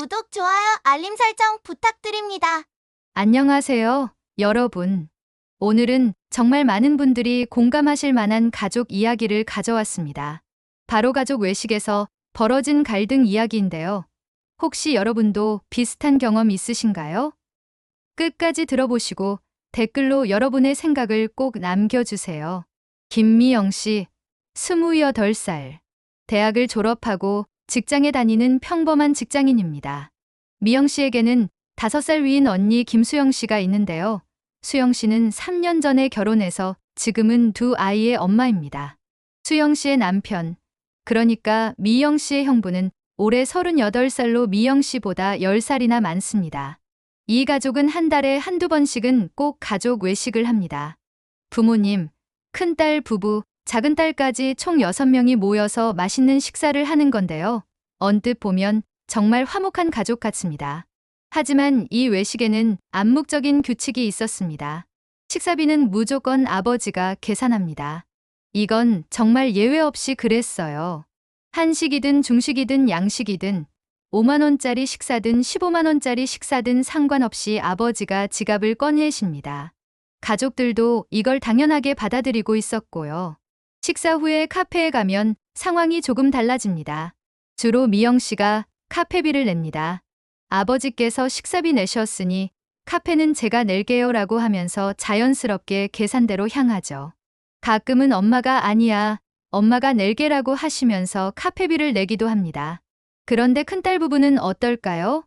구독, 좋아요, 알림 설정 부탁드립니다. 안녕하세요, 여러분. 오늘은 정말 많은 분들이 공감하실 만한 가족 이야기를 가져왔습니다. 바로 가족 외식에서 벌어진 갈등 이야기인데요. 혹시 여러분도 비슷한 경험 있으신가요? 끝까지 들어보시고 댓글로 여러분의 생각을 꼭 남겨주세요. 김미영 씨, 28살. 대학을 졸업하고 직장에 다니는 평범한 직장인입니다. 미영 씨에게는 5살 위인 언니 김수영 씨가 있는데요. 수영 씨는 3년 전에 결혼해서 지금은 2아이의 엄마입니다. 수영 씨의 남편, 그러니까 미영 씨의 형부는 올해 38살로 미영 씨보다 10살이나 많습니다. 이 가족은 한 달에 한두 번씩은 꼭 가족 외식을 합니다. 부모님, 큰딸 부부, 작은딸까지 총 6명이 모여서 맛있는 식사를 하는 건데요. 언뜻 보면 정말 화목한 가족 같습니다. 하지만 이 외식에는 암묵적인 규칙이 있었습니다. 식사비는 무조건 아버지가 계산합니다. 이건 정말 예외 없이 그랬어요. 한식이든 중식이든 양식이든 5만 원짜리 식사든 15만 원짜리 식사든 상관없이 아버지가 지갑을 꺼내십니다. 가족들도 이걸 당연하게 받아들이고 있었고요. 식사 후에 카페에 가면 상황이 조금 달라집니다. 주로 미영 씨가 카페비를 냅니다. 아버지께서 식사비 내셨으니 카페는 제가 낼게요 라고 하면서 자연스럽게 계산대로 향하죠. 가끔은 엄마가 아니야, 엄마가 낼게라고 하시면서 카페비를 내기도 합니다. 그런데 큰딸 부부는 어떨까요?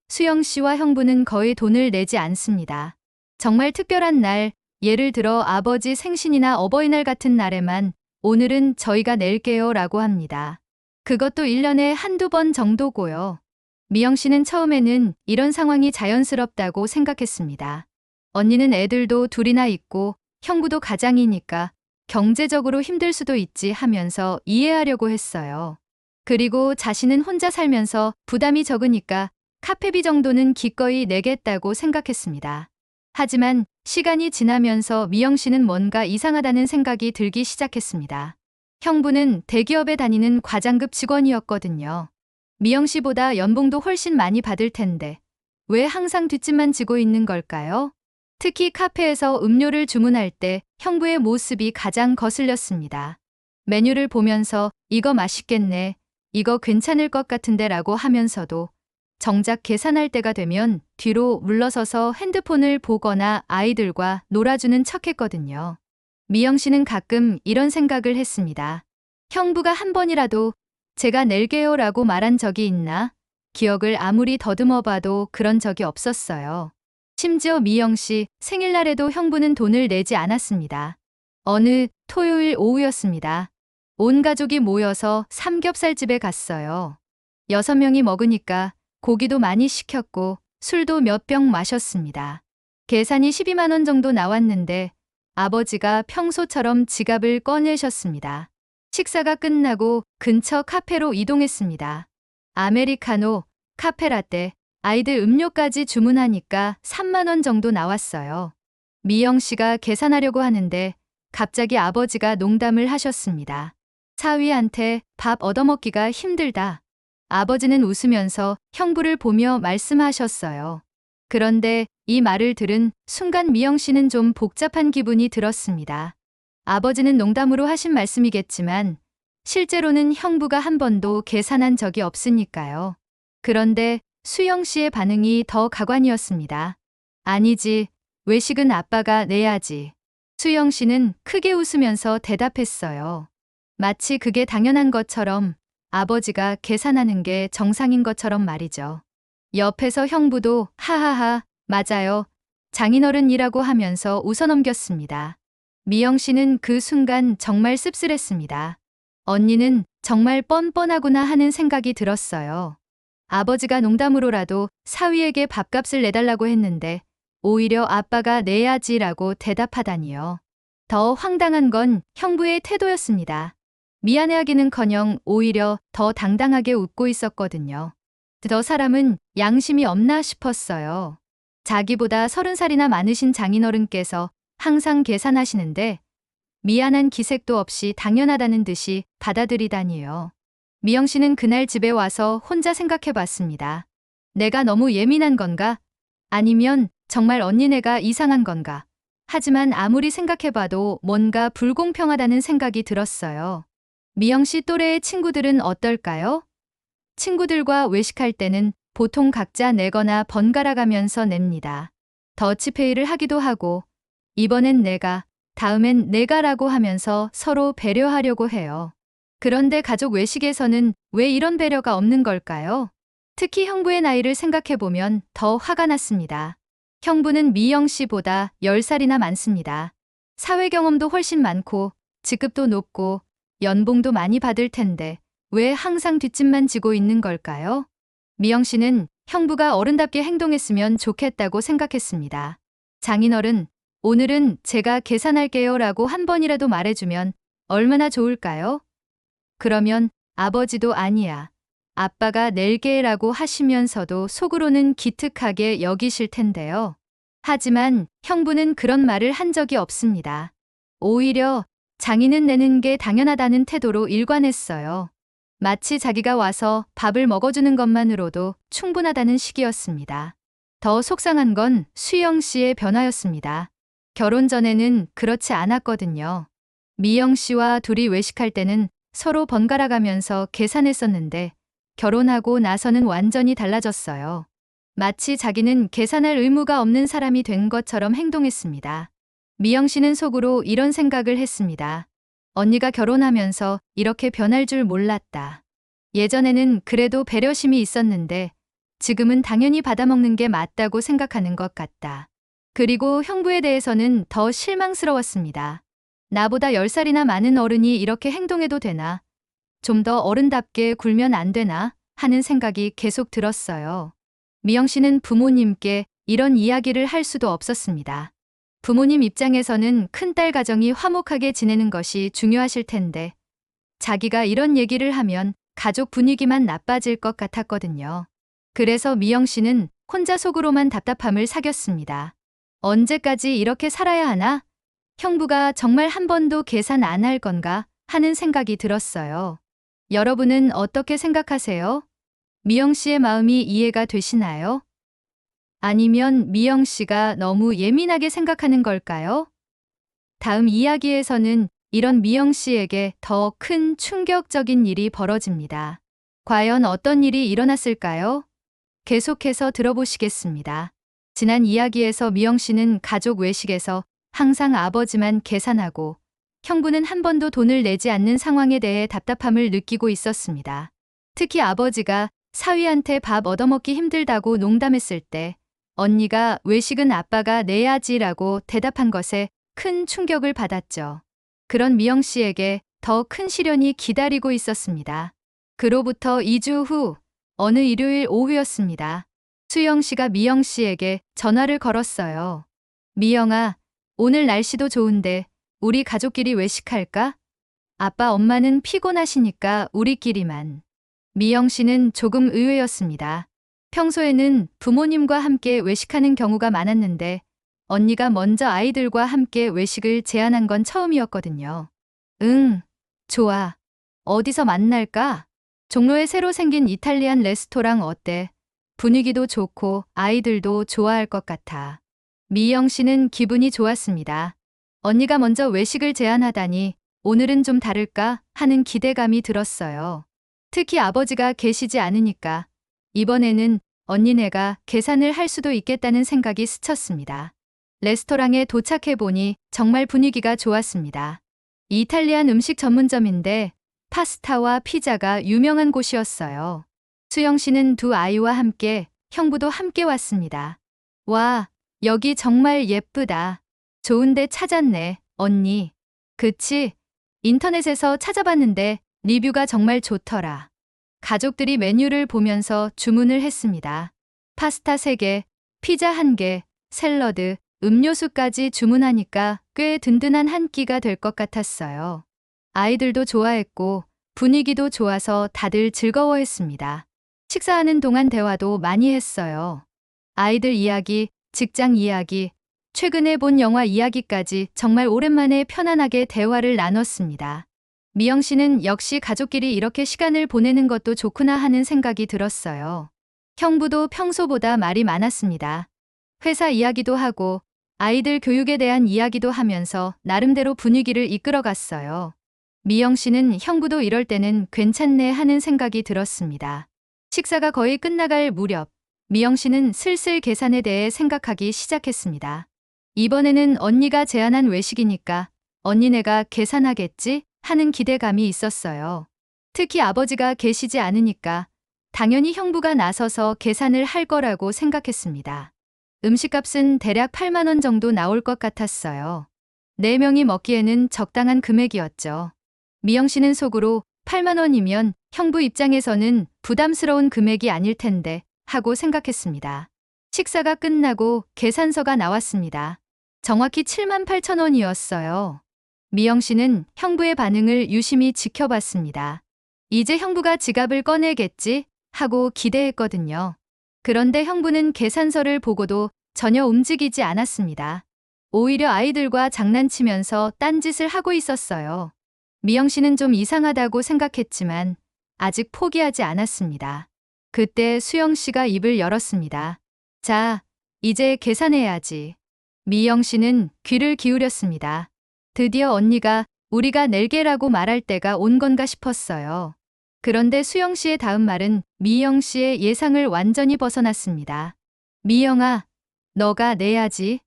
수영 씨와 형부는 거의 돈을 내지 않습니다. 정말 특별한 날, 예를 들어 아버지 생신이나 어버이날 같은 날에만 오늘은 저희가 낼게요 라고 합니다. 그것도 1년에 한두 번 정도고요. 미영 씨는 처음에는 이런 상황이 자연스럽다고 생각했습니다. 언니는 애들도 둘이나 있고 형부도 가장이니까 경제적으로 힘들 수도 있지 하면서 이해하려고 했어요. 그리고 자신은 혼자 살면서 부담이 적으니까 카페비 정도는 기꺼이 내겠다고 생각했습니다. 하지만 시간이 지나면서 미영 씨는 뭔가 이상하다는 생각이 들기 시작했습니다. 형부는 대기업에 다니는 과장급 직원이었거든요. 미영 씨보다 연봉도 훨씬 많이 받을 텐데 왜 항상 뒷짐만 지고 있는 걸까요? 특히 카페에서 음료를 주문할 때 형부의 모습이 가장 거슬렸습니다. 메뉴를 보면서 이거 맛있겠네, 이거 괜찮을 것 같은데 라고 하면서도 정작 계산할 때가 되면 뒤로 물러서서 핸드폰을 보거나 아이들과 놀아주는 척했거든요. 미영 씨는 가끔 이런 생각을 했습니다. 형부가 한 번이라도 제가 낼게요 라고 말한 적이 있나? 기억을 아무리 더듬어 봐도 그런 적이 없었어요. 심지어 미영 씨 생일날에도 형부는 돈을 내지 않았습니다. 어느 토요일 오후였습니다. 온 가족이 모여서 삼겹살집에 갔어요. 6명이 먹으니까 고기도 많이 시켰고 술도 몇 병 마셨습니다. 계산이 12만 원 정도 나왔는데 아버지가 평소처럼 지갑을 꺼내셨습니다. 식사가 끝나고 근처 카페로 이동했습니다. 아메리카노, 카페라떼, 아이들 음료까지 주문하니까 3만 원 정도 나왔어요. 미영 씨가 계산하려고 하는데 갑자기 아버지가 농담을 하셨습니다. 사위한테 밥 얻어먹기가 힘들다. 아버지는 웃으면서 형부를 보며 말씀하셨어요. 그런데 이 말을 들은 순간 미영 씨는 좀 복잡한 기분이 들었습니다. 아버지는 농담으로 하신 말씀이겠지만 실제로는 형부가 한 번도 계산한 적이 없으니까요. 그런데 수영 씨의 반응이 더 가관이었습니다. 아니지, 외식은 아빠가 내야지. 수영 씨는 크게 웃으면서 대답했어요. 마치 그게 당연한 것처럼, 아버지가 계산하는 게 정상인 것처럼 말이죠. 옆에서 형부도 하하하, 맞아요, 장인어른이라고 하면서 웃어넘겼습니다. 미영 씨는 그 순간 정말 씁쓸했습니다. 언니는 정말 뻔뻔하구나 하는 생각이 들었어요. 아버지가 농담으로라도 사위에게 밥값을 내달라고 했는데 오히려 아빠가 내야지라고 대답하다니요. 더 황당한 건 형부의 태도였습니다. 미안해하기는커녕 오히려 더 당당하게 웃고 있었거든요. 저 사람은 양심이 없나 싶었어요. 자기보다 30살이나 많으신 장인어른께서 항상 계산하시는데 미안한 기색도 없이 당연하다는 듯이 받아들이다니요. 미영 씨는 그날 집에 와서 혼자 생각해 봤습니다. 내가 너무 예민한 건가? 아니면 정말 언니네가 이상한 건가? 하지만 아무리 생각해봐도 뭔가 불공평하다는 생각이 들었어요. 미영 씨 또래의 친구들은 어떨까요? 친구들과 외식할 때는 보통 각자 내거나 번갈아 가면서 냅니다. 더치페이를 하기도 하고, 이번엔 내가, 다음엔 내가라고 하면서 서로 배려하려고 해요. 그런데 가족 외식에서는 왜 이런 배려가 없는 걸까요? 특히 형부의 나이를 생각해보면 더 화가 났습니다. 형부는 미영 씨보다 10살이나 많습니다. 사회 경험도 훨씬 많고, 직급도 높고, 연봉도 많이 받을 텐데, 왜 항상 뒷짐만 지고 있는 걸까요? 미영 씨는 형부가 어른답게 행동했으면 좋겠다고 생각했습니다. 장인어른, 오늘은 제가 계산할게요 라고 한 번이라도 말해주면 얼마나 좋을까요? 그러면 아버지도 아니야. 아빠가 낼게 라고 하시면서도 속으로는 기특하게 여기실 텐데요. 하지만 형부는 그런 말을 한 적이 없습니다. 오히려 장인은 내는 게 당연하다는 태도로 일관했어요. 마치 자기가 와서 밥을 먹어주는 것만으로도 충분하다는 식이었습니다. 더 속상한 건 수영 씨의 변화였습니다. 결혼 전에는 그렇지 않았거든요. 미영 씨와 둘이 외식할 때는 서로 번갈아 가면서 계산했었는데 결혼하고 나서는 완전히 달라졌어요. 마치 자기는 계산할 의무가 없는 사람이 된 것처럼 행동했습니다. 미영 씨는 속으로 이런 생각을 했습니다. 언니가 결혼하면서 이렇게 변할 줄 몰랐다. 예전에는 그래도 배려심이 있었는데 지금은 당연히 받아먹는 게 맞다고 생각하는 것 같다. 그리고 형부에 대해서는 더 실망스러웠습니다. 나보다 10살이나 많은 어른이 이렇게 행동해도 되나? 좀 더 어른답게 굴면 안 되나? 하는 생각이 계속 들었어요. 미영 씨는 부모님께 이런 이야기를 할 수도 없었습니다. 부모님 입장에서는 큰딸 가정이 화목하게 지내는 것이 중요하실 텐데 자기가 이런 얘기를 하면 가족 분위기만 나빠질 것 같았거든요. 그래서 미영 씨는 혼자 속으로만 답답함을 사겼습니다. 언제까지 이렇게 살아야 하나? 형부가 정말 한 번도 계산 안 할 건가 하는 생각이 들었어요. 여러분은 어떻게 생각하세요? 미영 씨의 마음이 이해가 되시나요? 아니면 미영 씨가 너무 예민하게 생각하는 걸까요? 다음 이야기에서는 이런 미영 씨에게 더 큰 충격적인 일이 벌어집니다. 과연 어떤 일이 일어났을까요? 계속해서 들어보시겠습니다. 지난 이야기에서 미영 씨는 가족 외식에서 항상 아버지만 계산하고 형부는 한 번도 돈을 내지 않는 상황에 대해 답답함을 느끼고 있었습니다. 특히 아버지가 사위한테 밥 얻어먹기 힘들다고 농담했을 때 언니가 외식은 아빠가 내야지라고 대답한 것에 큰 충격을 받았죠. 그런 미영 씨에게 더 큰 시련이 기다리고 있었습니다. 그로부터 2주 후 어느 일요일 오후였습니다. 수영 씨가 미영 씨에게 전화를 걸었어요. 미영아, 오늘 날씨도 좋은데 우리 가족끼리 외식할까? 아빠 엄마는 피곤하시니까 우리끼리만. 미영 씨는 조금 의외였습니다. 평소에는 부모님과 함께 외식하는 경우가 많았는데 언니가 먼저 아이들과 함께 외식을 제안한 건 처음이었거든요. 응, 좋아. 어디서 만날까? 종로에 새로 생긴 이탈리안 레스토랑 어때? 분위기도 좋고 아이들도 좋아할 것 같아. 미영 씨는 기분이 좋았습니다. 언니가 먼저 외식을 제안하다니 오늘은 좀 다를까 하는 기대감이 들었어요. 특히 아버지가 계시지 않으니까 이번에는 언니네가 계산을 할 수도 있겠다는 생각이 스쳤습니다. 레스토랑에 도착해보니 정말 분위기가 좋았습니다. 이탈리안 음식 전문점인데 파스타와 피자가 유명한 곳이었어요. 수영 씨는 두 아이와 함께 형부도 함께 왔습니다. 와, 여기 정말 예쁘다. 좋은데 찾았네, 언니. 그치? 인터넷에서 찾아봤는데 리뷰가 정말 좋더라. 가족들이 메뉴를 보면서 주문을 했습니다. 파스타 3개, 피자 1개, 샐러드, 음료수까지 주문하니까 꽤 든든한 한 끼가 될 것 같았어요. 아이들도 좋아했고 분위기도 좋아서 다들 즐거워했습니다. 식사하는 동안 대화도 많이 했어요. 아이들 이야기, 직장 이야기, 최근에 본 영화 이야기까지 정말 오랜만에 편안하게 대화를 나눴습니다. 미영 씨는 역시 가족끼리 이렇게 시간을 보내는 것도 좋구나 하는 생각이 들었어요. 형부도 평소보다 말이 많았습니다. 회사 이야기도 하고 아이들 교육에 대한 이야기도 하면서 나름대로 분위기를 이끌어갔어요. 미영 씨는 형부도 이럴 때는 괜찮네 하는 생각이 들었습니다. 식사가 거의 끝나갈 무렵, 미영 씨는 슬슬 계산에 대해 생각하기 시작했습니다. 이번에는 언니가 제안한 외식이니까 언니네가 계산하겠지 하는 기대감이 있었어요. 특히 아버지가 계시지 않으니까 당연히 형부가 나서서 계산을 할 거라고 생각했습니다. 음식값은 대략 8만 원 정도 나올 것 같았어요. 4명이 먹기에는 적당한 금액이었죠. 미영 씨는 속으로 8만 원이면 형부 입장에서는 부담스러운 금액이 아닐 텐데 하고 생각했습니다. 식사가 끝나고 계산서가 나왔습니다. 정확히 7만 8천 원이었어요. 미영 씨는 형부의 반응을 유심히 지켜봤습니다. 이제 형부가 지갑을 꺼내겠지 하고 기대했거든요. 그런데 형부는 계산서를 보고도 전혀 움직이지 않았습니다. 오히려 아이들과 장난치면서 딴짓을 하고 있었어요. 미영 씨는 좀 이상하다고 생각했지만 아직 포기하지 않았습니다. 그때 수영 씨가 입을 열었습니다. 자, 이제 계산해야지. 미영 씨는 귀를 기울였습니다. 드디어 언니가 우리가 낼게라고 말할 때가 온 건가 싶었어요. 그런데 수영 씨의 다음 말은 미영 씨의 예상을 완전히 벗어났습니다. 미영아, 너가 내야지.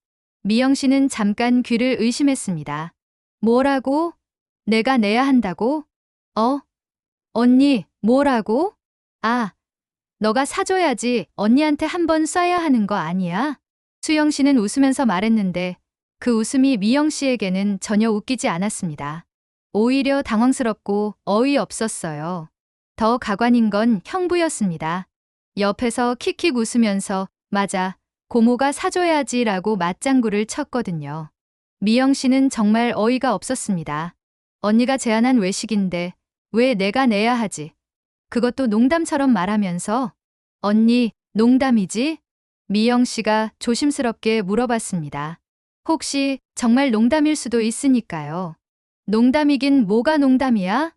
미영 씨는 잠깐 귀를 의심했습니다. 뭐라고? 내가 내야 한다고? 언니, 뭐라고? 아, 너가 사줘야지. 언니한테 한번 쏴야 하는 거 아니야? 수영 씨는 웃으면서 말했는데 그 웃음이 미영 씨에게는 전혀 웃기지 않았습니다. 오히려 당황스럽고 어이없었어요. 더 가관인 건 형부였습니다. 옆에서 킥킥 웃으면서 맞아, 고모가 사줘야지라고 맞장구를 쳤거든요. 미영 씨는 정말 어이가 없었습니다. 언니가 제안한 외식인데 왜 내가 내야 하지? 그것도 농담처럼 말하면서 언니, 농담이지? 미영 씨가 조심스럽게 물어봤습니다. 혹시 정말 농담일 수도 있으니까요. 농담이긴 뭐가 농담이야?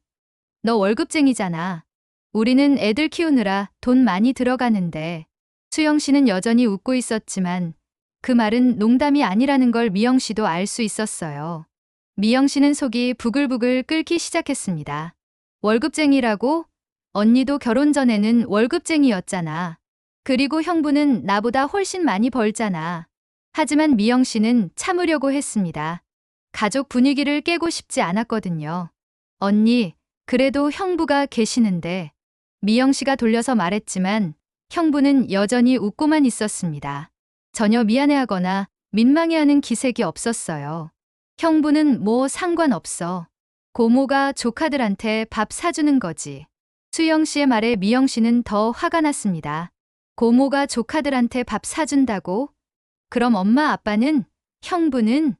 너 월급쟁이잖아. 우리는 애들 키우느라 돈 많이 들어가는데. 수영 씨는 여전히 웃고 있었지만 그 말은 농담이 아니라는 걸 미영 씨도 알 수 있었어요. 미영 씨는 속이 부글부글 끓기 시작했습니다. 월급쟁이라고? 언니도 결혼 전에는 월급쟁이였잖아. 그리고 형부는 나보다 훨씬 많이 벌잖아. 하지만 미영 씨는 참으려고 했습니다. 가족 분위기를 깨고 싶지 않았거든요. 언니, 그래도 형부가 계시는데. 미영 씨가 돌려서 말했지만 형부는 여전히 웃고만 있었습니다. 전혀 미안해하거나 민망해하는 기색이 없었어요. 형부는 뭐 상관없어. 고모가 조카들한테 밥 사주는 거지. 수영 씨의 말에 미영 씨는 더 화가 났습니다. 고모가 조카들한테 밥 사준다고? 그럼 엄마 아빠는? 형부는?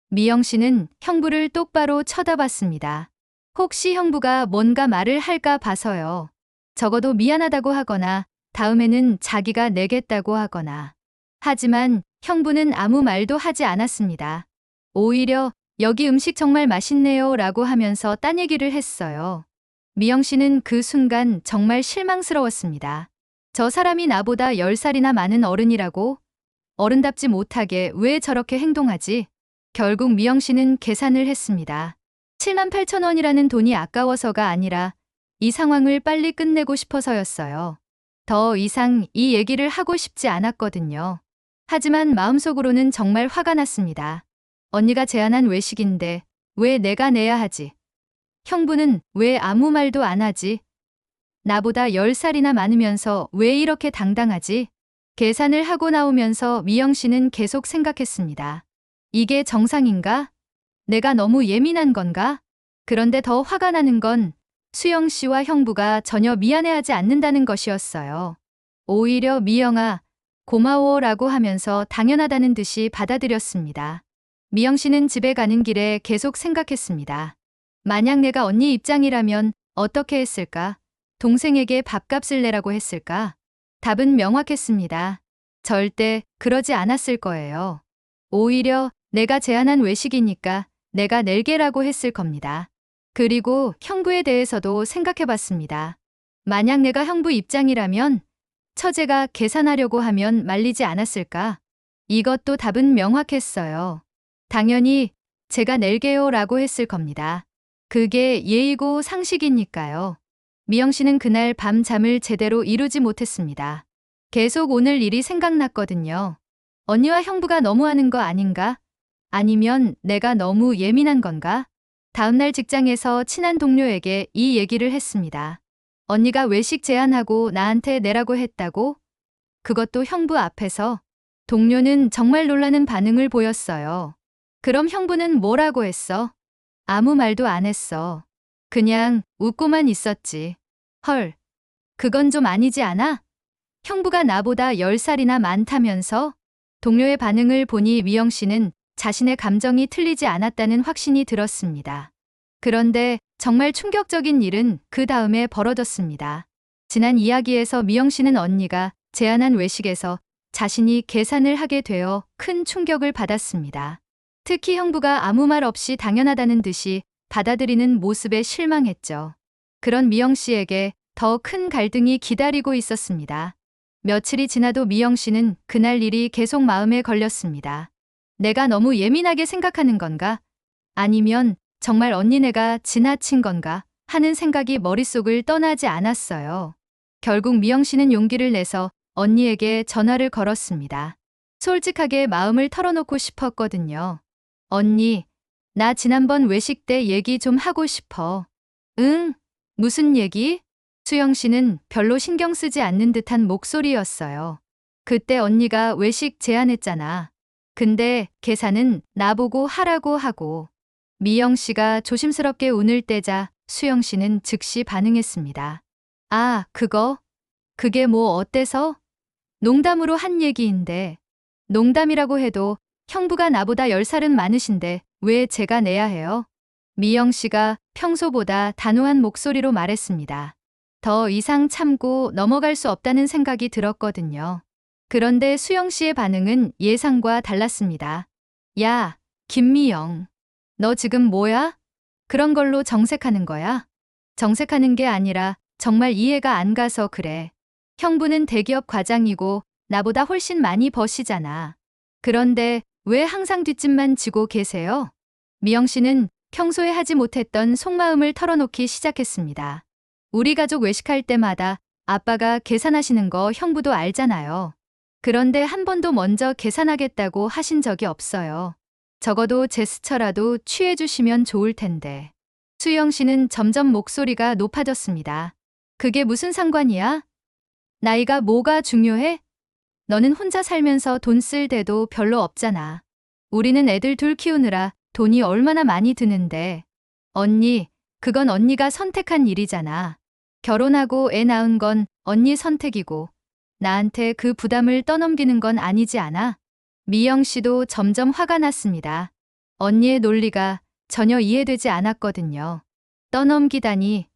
미영 씨는 형부를 똑바로 쳐다봤습니다. 혹시 형부가 뭔가 말을 할까 봐서요. 적어도 미안하다고 하거나 다음에는 자기가 내겠다고 하거나. 하지만 형부는 아무 말도 하지 않았습니다. 오히려 여기 음식 정말 맛있네요 라고 하면서 딴 얘기를 했어요. 미영 씨는 그 순간 정말 실망스러웠습니다. 저 사람이 나보다 10살이나 많은 어른이라고? 어른답지 못하게 왜 저렇게 행동하지? 결국 미영 씨는 계산을 했습니다. 7만 8천 원이라는 돈이 아까워서가 아니라 이 상황을 빨리 끝내고 싶어서였어요. 더 이상 이 얘기를 하고 싶지 않았거든요. 하지만 마음속으로는 정말 화가 났습니다. 언니가 제안한 외식인데 왜 내가 내야 하지? 형부는 왜 아무 말도 안 하지? 나보다 10살이나 많으면서 왜 이렇게 당당하지? 계산을 하고 나오면서 미영 씨는 계속 생각했습니다. 이게 정상인가? 내가 너무 예민한 건가? 그런데 더 화가 나는 건 수영 씨와 형부가 전혀 미안해하지 않는다는 것이었어요. 오히려 미영아, 고마워라고 하면서 당연하다는 듯이 받아들였습니다. 미영 씨는 집에 가는 길에 계속 생각했습니다. 만약 내가 언니 입장이라면 어떻게 했을까? 동생에게 밥값을 내라고 했을까? 답은 명확했습니다. 절대 그러지 않았을 거예요. 오히려 내가 제안한 외식이니까 내가 낼게라고 했을 겁니다. 그리고 형부에 대해서도 생각해 봤습니다. 만약 내가 형부 입장이라면 처제가 계산하려고 하면 말리지 않았을까? 이것도 답은 명확했어요. 당연히 제가 낼게요 라고 했을 겁니다. 그게 예의고 상식이니까요. 미영 씨는 그날 밤 잠을 제대로 이루지 못했습니다. 계속 오늘 일이 생각났거든요. 언니와 형부가 너무하는 거 아닌가? 아니면 내가 너무 예민한 건가? 다음날 직장에서 친한 동료에게 이 얘기를 했습니다. 언니가 외식 제안하고 나한테 내라고 했다고? 그것도 형부 앞에서. 동료는 정말 놀라는 반응을 보였어요. 그럼 형부는 뭐라고 했어? 아무 말도 안 했어. 그냥 웃고만 있었지. 헐, 그건 좀 아니지 않아? 형부가 나보다 10살이나 많다면서? 동료의 반응을 보니 미영 씨는 자신의 감정이 틀리지 않았다는 확신이 들었습니다. 그런데 정말 충격적인 일은 그 다음에 벌어졌습니다. 지난 이야기에서 미영 씨는 언니가 제안한 외식에서 자신이 계산을 하게 되어 큰 충격을 받았습니다. 특히 형부가 아무 말 없이 당연하다는 듯이 받아들이는 모습에 실망했죠. 그런 미영 씨에게 더 큰 갈등이 기다리고 있었습니다. 며칠이 지나도 미영 씨는 그날 일이 계속 마음에 걸렸습니다. 내가 너무 예민하게 생각하는 건가? 아니면 정말 언니네가 지나친 건가? 하는 생각이 머릿속을 떠나지 않았어요. 결국 미영 씨는 용기를 내서 언니에게 전화를 걸었습니다. 솔직하게 마음을 털어놓고 싶었거든요. 언니, 나 지난번 외식 때 얘기 좀 하고 싶어. 응? 무슨 얘기? 수영 씨는 별로 신경 쓰지 않는 듯한 목소리였어요. 그때 언니가 외식 제안했잖아. 근데 계산은 나보고 하라고 하고. 미영 씨가 조심스럽게 운을 떼자 수영 씨는 즉시 반응했습니다. 아, 그거? 그게 뭐 어때서? 농담으로 한 얘기인데. 농담이라고 해도 형부가 나보다 10살은 많으신데 왜 제가 내야 해요? 미영 씨가 평소보다 단호한 목소리로 말했습니다. 더 이상 참고 넘어갈 수 없다는 생각이 들었거든요. 그런데 수영 씨의 반응은 예상과 달랐습니다. 야, 김미영. 너 지금 뭐야? 그런 걸로 정색하는 거야? 정색하는 게 아니라 정말 이해가 안 가서 그래. 형부는 대기업 과장이고 나보다 훨씬 많이 버시잖아. 그런데 왜 항상 뒷짐만 지고 계세요? 미영 씨는 평소에 하지 못했던 속마음을 털어놓기 시작했습니다. 우리 가족 외식할 때마다 아빠가 계산하시는 거 형부도 알잖아요. 그런데 한 번도 먼저 계산하겠다고 하신 적이 없어요. 적어도 제스처라도 취해주시면 좋을 텐데. 수영 씨는 점점 목소리가 높아졌습니다. 그게 무슨 상관이야? 나이가 뭐가 중요해? 너는 혼자 살면서 돈 쓸 데도 별로 없잖아. 우리는 애들 둘 키우느라 돈이 얼마나 많이 드는데. 언니, 그건 언니가 선택한 일이잖아. 결혼하고 애 낳은 건 언니 선택이고 나한테 그 부담을 떠넘기는 건 아니지 않아? 미영 씨도 점점 화가 났습니다. 언니의 논리가 전혀 이해되지 않았거든요. 떠넘기다니,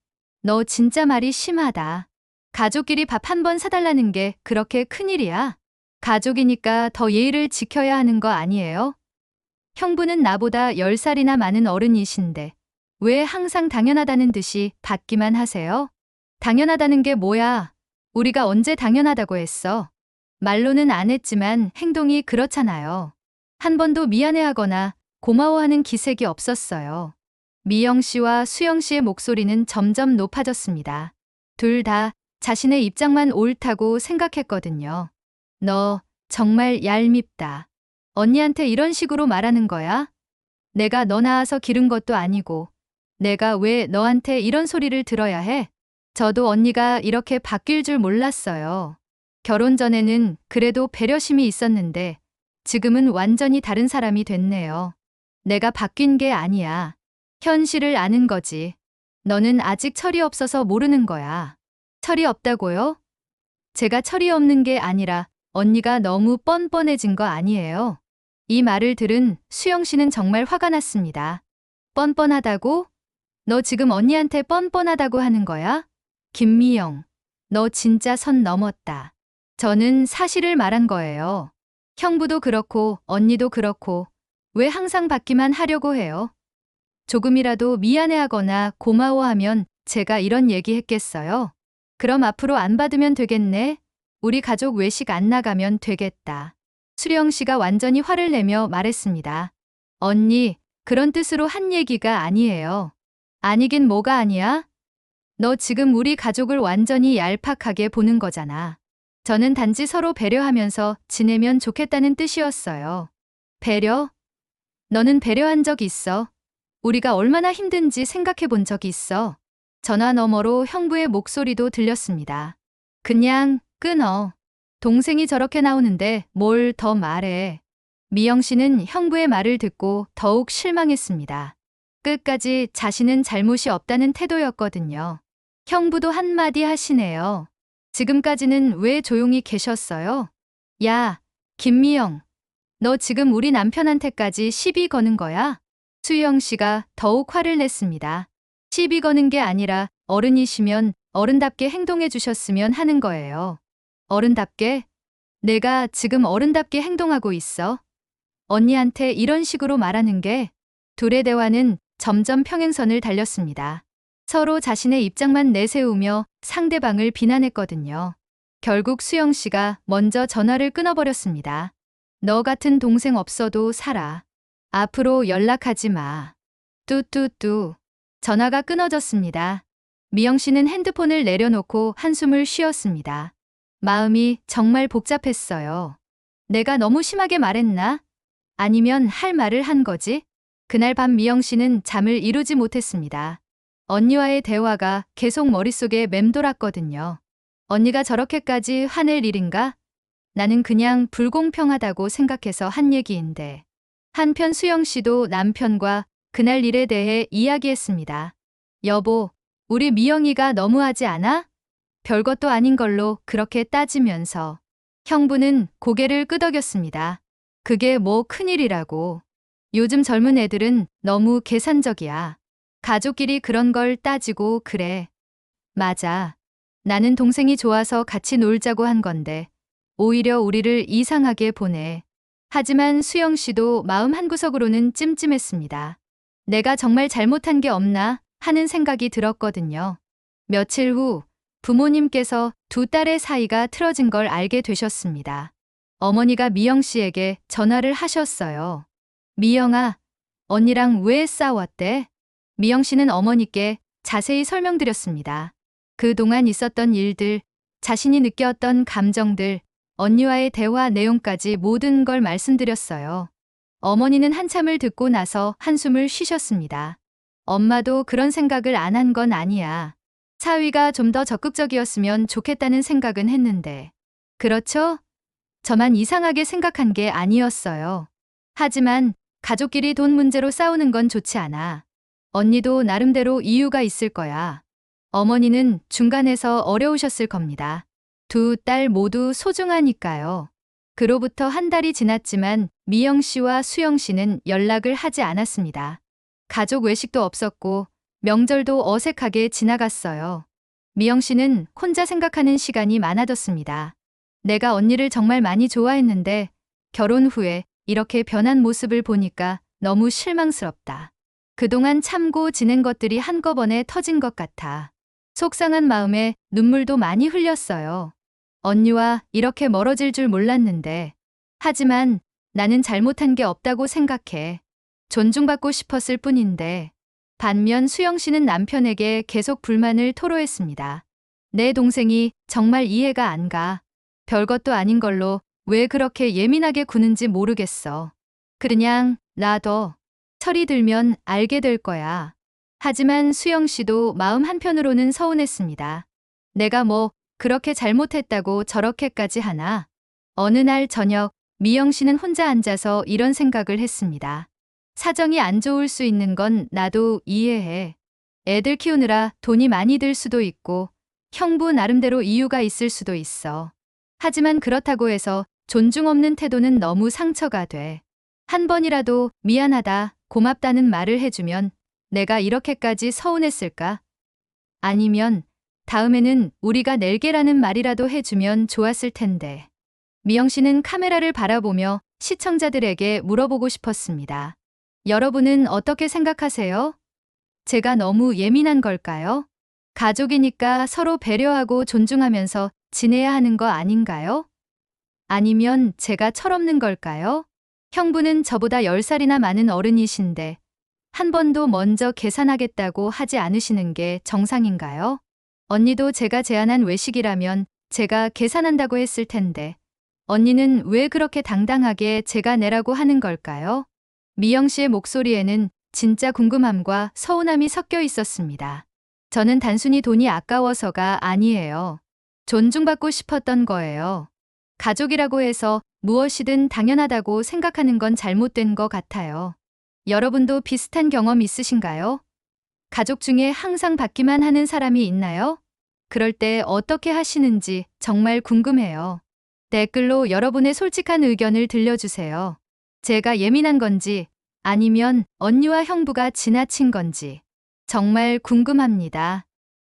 너 진짜 말이 심하다. 가족끼리 밥 한 번 사달라는 게 그렇게 큰일이야? 가족이니까 더 예의를 지켜야 하는 거 아니에요? 형부는 나보다 10살이나 많은 어른이신데 왜 항상 당연하다는 듯이 받기만 하세요? 당연하다는 게 뭐야? 우리가 언제 당연하다고 했어? 말로는 안 했지만 행동이 그렇잖아요. 한 번도 미안해하거나 고마워하는 기색이 없었어요. 미영 씨와 수영 씨의 목소리는 점점 높아졌습니다. 둘 다 자신의 입장만 옳다고 생각했거든요. 너 정말 얄밉다. 언니한테 이런 식으로 말하는 거야? 내가 너 낳아서 기른 것도 아니고 내가 왜 너한테 이런 소리를 들어야 해? 저도 언니가 이렇게 바뀔 줄 몰랐어요. 결혼 전에는 그래도 배려심이 있었는데 지금은 완전히 다른 사람이 됐네요. 내가 바뀐 게 아니야. 현실을 아는 거지. 너는 아직 철이 없어서 모르는 거야. 철이 없다고요? 제가 철이 없는 게 아니라 언니가 너무 뻔뻔해진 거 아니에요. 이 말을 들은 수영 씨는 정말 화가 났습니다. 뻔뻔하다고? 너 지금 언니한테 뻔뻔하다고 하는 거야? 김미영, 너 진짜 선 넘었다. 저는 사실을 말한 거예요. 형부도 그렇고 언니도 그렇고 왜 항상 받기만 하려고 해요? 조금이라도 미안해하거나 고마워하면 제가 이런 얘기 했겠어요? 그럼 앞으로 안 받으면 되겠네? 우리 가족 외식 안 나가면 되겠다. 수령 씨가 완전히 화를 내며 말했습니다. 언니, 그런 뜻으로 한 얘기가 아니에요. 아니긴 뭐가 아니야? 너 지금 우리 가족을 완전히 얄팍하게 보는 거잖아. 저는 단지 서로 배려하면서 지내면 좋겠다는 뜻이었어요. 배려? 너는 배려한 적 있어? 우리가 얼마나 힘든지 생각해 본 적 있어? 전화 너머로 형부의 목소리도 들렸습니다. 그냥 끊어. 동생이 저렇게 나오는데 뭘 더 말해. 미영 씨는 형부의 말을 듣고 더욱 실망했습니다. 끝까지 자신은 잘못이 없다는 태도였거든요. 형부도 한마디 하시네요. 지금까지는 왜 조용히 계셨어요? 야, 김미영. 너 지금 우리 남편한테까지 시비 거는 거야? 수영 씨가 더욱 화를 냈습니다. 시비 거는 게 아니라 어른이시면 어른답게 행동해 주셨으면 하는 거예요. 어른답게? 내가 지금 어른답게 행동하고 있어? 언니한테 이런 식으로 말하는 게 둘의 대화는 점점 평행선을 달렸습니다. 서로 자신의 입장만 내세우며 상대방을 비난했거든요. 결국 수영 씨가 먼저 전화를 끊어버렸습니다. 너 같은 동생 없어도 살아. 앞으로 연락하지 마. 뚜뚜뚜. 전화가 끊어졌습니다. 미영 씨는 핸드폰을 내려놓고 한숨을 쉬었습니다. 마음이 정말 복잡했어요. 내가 너무 심하게 말했나? 아니면 할 말을 한 거지? 그날 밤 미영 씨는 잠을 이루지 못했습니다. 언니와의 대화가 계속 머릿속에 맴돌았거든요. 언니가 저렇게까지 화낼 일인가? 나는 그냥 불공평하다고 생각해서 한 얘기인데. 한편 수영 씨도 남편과 그날 일에 대해 이야기했습니다. 여보, 우리 미영이가 너무하지 않아? 별것도 아닌 걸로 그렇게 따지면서. 형부는 고개를 끄덕였습니다. 그게 뭐 큰일이라고. 요즘 젊은 애들은 너무 계산적이야. 가족끼리 그런 걸 따지고 그래. 맞아. 나는 동생이 좋아서 같이 놀자고 한 건데 오히려 우리를 이상하게 보내. 하지만 수영 씨도 마음 한구석으로는 찜찜했습니다. 내가 정말 잘못한 게 없나 하는 생각이 들었거든요. 며칠 후 부모님께서 두 딸의 사이가 틀어진 걸 알게 되셨습니다. 어머니가 미영 씨에게 전화를 하셨어요. 미영아, 언니랑 왜 싸웠대? 미영 씨는 어머니께 자세히 설명드렸습니다. 그동안 있었던 일들, 자신이 느꼈던 감정들, 언니와의 대화 내용까지 모든 걸 말씀드렸어요. 어머니는 한참을 듣고 나서 한숨을 쉬셨습니다. 엄마도 그런 생각을 안 한 건 아니야. 사위가 좀 더 적극적이었으면 좋겠다는 생각은 했는데. 그렇죠? 저만 이상하게 생각한 게 아니었어요. 하지만 가족끼리 돈 문제로 싸우는 건 좋지 않아. 언니도 나름대로 이유가 있을 거야. 어머니는 중간에서 어려우셨을 겁니다. 두 딸 모두 소중하니까요. 그로부터 한 달이 지났지만 미영 씨와 수영 씨는 연락을 하지 않았습니다. 가족 외식도 없었고 명절도 어색하게 지나갔어요. 미영 씨는 혼자 생각하는 시간이 많아졌습니다. 내가 언니를 정말 많이 좋아했는데 결혼 후에 이렇게 변한 모습을 보니까 너무 실망스럽다. 그동안 참고 지낸 것들이 한꺼번에 터진 것 같아. 속상한 마음에 눈물도 많이 흘렸어요. 언니와 이렇게 멀어질 줄 몰랐는데. 하지만 나는 잘못한 게 없다고 생각해. 존중받고 싶었을 뿐인데. 반면 수영 씨는 남편에게 계속 불만을 토로했습니다. 내 동생이 정말 이해가 안 가. 별것도 아닌 걸로 왜 그렇게 예민하게 구는지 모르겠어. 그냥 놔둬. 철이 들면 알게 될 거야. 하지만 수영 씨도 마음 한편으로는 서운했습니다. 내가 뭐 그렇게 잘못했다고 저렇게까지 하나? 어느 날 저녁 미영 씨는 혼자 앉아서 이런 생각을 했습니다. 사정이 안 좋을 수 있는 건 나도 이해해. 애들 키우느라 돈이 많이 들 수도 있고 형부 나름대로 이유가 있을 수도 있어. 하지만 그렇다고 해서 존중 없는 태도는 너무 상처가 돼. 한 번이라도 미안하다, 고맙다는 말을 해주면 내가 이렇게까지 서운했을까? 아니면 다음에는 우리가 낼게라는 말이라도 해주면 좋았을 텐데. 미영 씨는 카메라를 바라보며 시청자들에게 물어보고 싶었습니다. 여러분은 어떻게 생각하세요? 제가 너무 예민한 걸까요? 가족이니까 서로 배려하고 존중하면서 지내야 하는 거 아닌가요? 아니면 제가 철없는 걸까요? 형부는 저보다 10살이나 많은 어른이신데 한 번도 먼저 계산하겠다고 하지 않으시는 게 정상인가요? 언니도 제가 제안한 외식이라면 제가 계산한다고 했을 텐데 언니는 왜 그렇게 당당하게 제가 내라고 하는 걸까요? 미영 씨의 목소리에는 진짜 궁금함과 서운함이 섞여 있었습니다. 저는 단순히 돈이 아까워서가 아니에요. 존중받고 싶었던 거예요. 가족이라고 해서 무엇이든 당연하다고 생각하는 건 잘못된 것 같아요. 여러분도 비슷한 경험 있으신가요? 가족 중에 항상 받기만 하는 사람이 있나요? 그럴 때 어떻게 하시는지 정말 궁금해요. 댓글로 여러분의 솔직한 의견을 들려주세요. 제가 예민한 건지 아니면 언니와 형부가 지나친 건지 정말 궁금합니다.